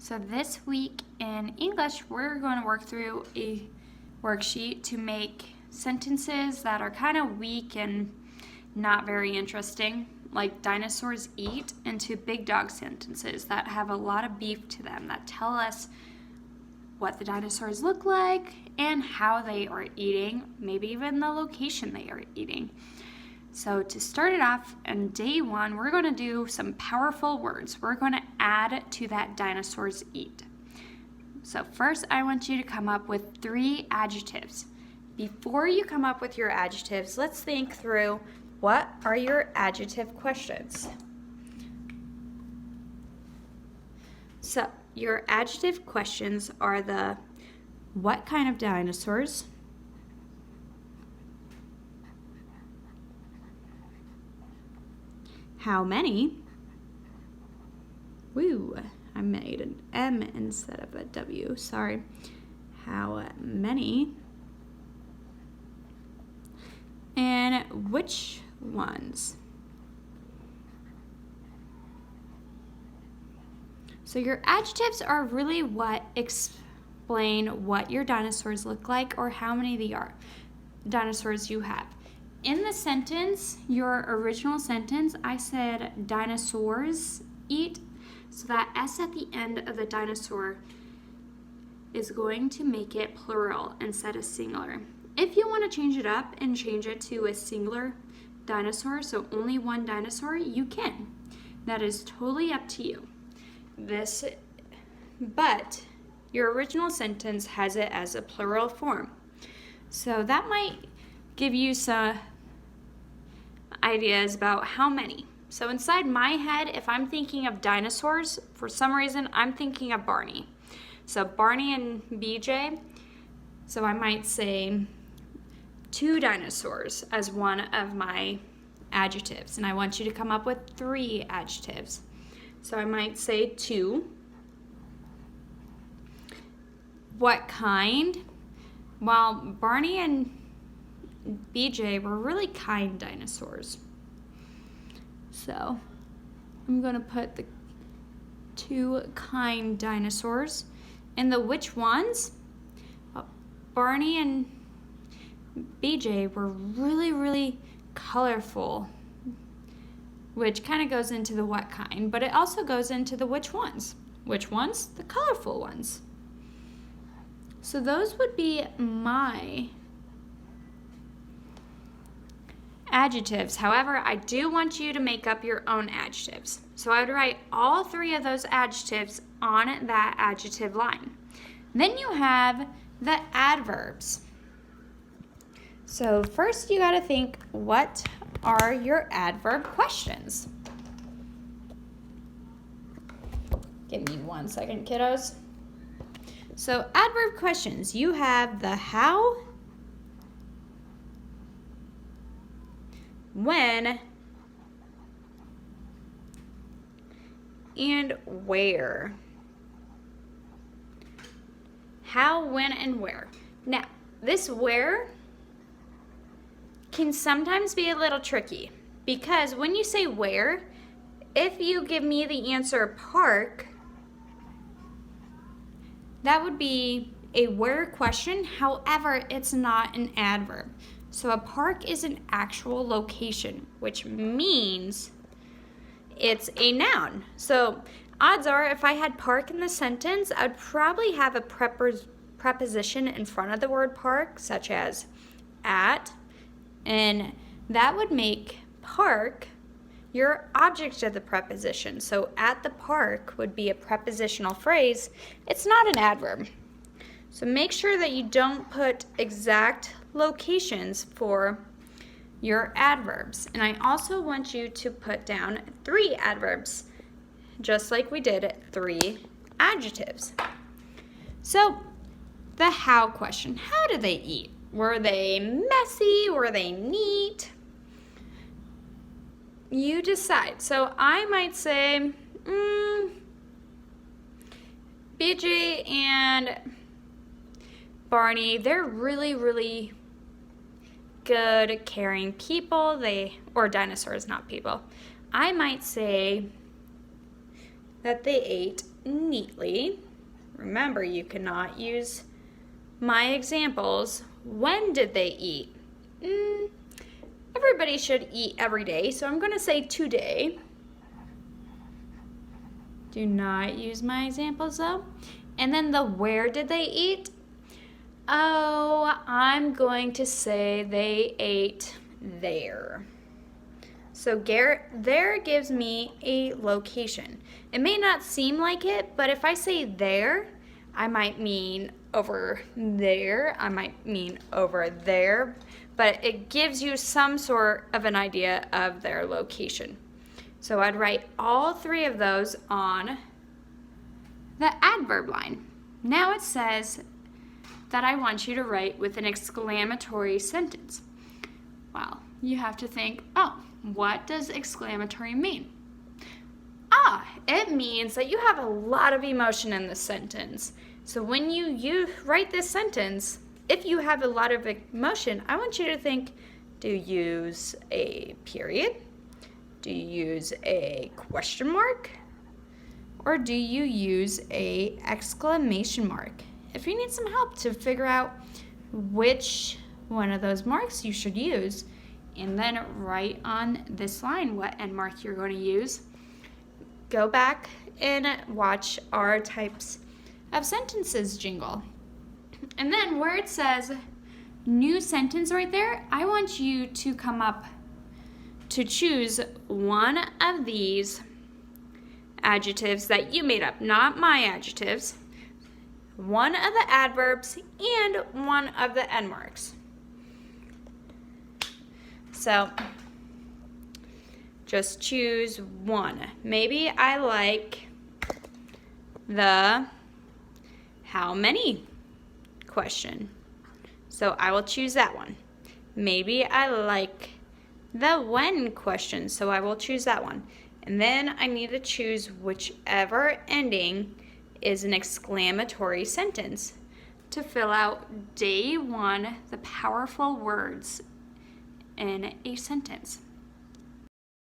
So this week in English, we're going to work through a worksheet to make sentences that are kind of weak and not very interesting, like dinosaurs eat, into big dog sentences that have a lot of beef to them, that tell us what the dinosaurs look like and how they are eating, maybe even the location they are eating. So to start it off, on day one, we're going to do some powerful words. We're going to add to that dinosaurs eat. So first, I want you to come up with 3 adjectives. Before you come up with your adjectives, let's think through what are your adjective questions. So your adjective questions are the what kind of dinosaurs, how many, I made an M instead of a W, sorry, how many, and which ones. So your adjectives are really what explain what your dinosaurs look like or how many dinosaurs you have. In the sentence, your original sentence, I said dinosaurs eat. So that S at the end of the dinosaur is going to make it plural instead of singular. If you want to change it up and change it to a singular dinosaur, so only one dinosaur, you can. That is totally up to you. But your original sentence has it as a plural form. So that might give you some ideas about how many. So inside my head, if I'm thinking of dinosaurs, for some reason, I'm thinking of Barney. So Barney and BJ, so I might say 2 dinosaurs as one of my adjectives. And I want you to come up with 3 adjectives. So I might say 2. What kind? Well, Barney and BJ were really kind dinosaurs. So I'm going to put the 2 kind dinosaurs. And the which ones? Barney and BJ were really, really colorful, which kind of goes into the what kind, but it also goes into the which ones. Which ones? The colorful ones. So those would be my adjectives. However, I do want you to make up your own adjectives. So I would write all 3 of those adjectives on that adjective line. Then you have the adverbs. So first you got to think, what are your adverb questions? Give me 1 second, kiddos. So adverb questions, you have the how, when, and where. How, when, and where. Now, this where can sometimes be a little tricky because when you say where, if you give me the answer park, that would be a where question. However, it's not an adverb. So a park is an actual location, which means it's a noun. So odds are if I had park in the sentence, I'd probably have a preposition in front of the word park, such as at, and that would make park your object of the preposition. So at the park would be a prepositional phrase. It's not an adverb. So make sure that you don't put exact locations for your adverbs. And I also want you to put down 3 adverbs, just like we did 3 adjectives. So the how question, how do they eat? Were they messy? Were they neat? You decide. So I might say, BJ and Barney, they're really, really good, caring people. Or dinosaurs, not people. I might say that they ate neatly. Remember, you cannot use my examples. When did they eat? Everybody should eat every day, so I'm going to say today. Do not use my examples though. And then the where did they eat? Oh, I'm going to say they ate there. So there gives me a location. It may not seem like it, but if I say there, I might mean over there. I might mean over there. But it gives you some sort of an idea of their location. So I'd write all three of those on the adverb line. Now it says that I want you to write with an exclamatory sentence. Well, you have to think, oh, what does exclamatory mean? It means that you have a lot of emotion in the sentence. So when you write this sentence, if you have a lot of emotion, I want you to think, do you use a period? Do you use a question mark? Or do you use a exclamation mark? If you need some help to figure out which one of those marks you should use, and then write on this line what end mark you're going to use, go back and watch our types of sentences jingle. And then where it says new sentence right there, I want you to come up to choose one of these adjectives that you made up, not my adjectives, one of the adverbs, and one of the end marks. So just choose one. Maybe I like the how many question, so I will choose that one. Maybe I like the when question, so I will choose that one. And then I need to choose whichever ending is an exclamatory sentence to fill out day one, the powerful words in a sentence.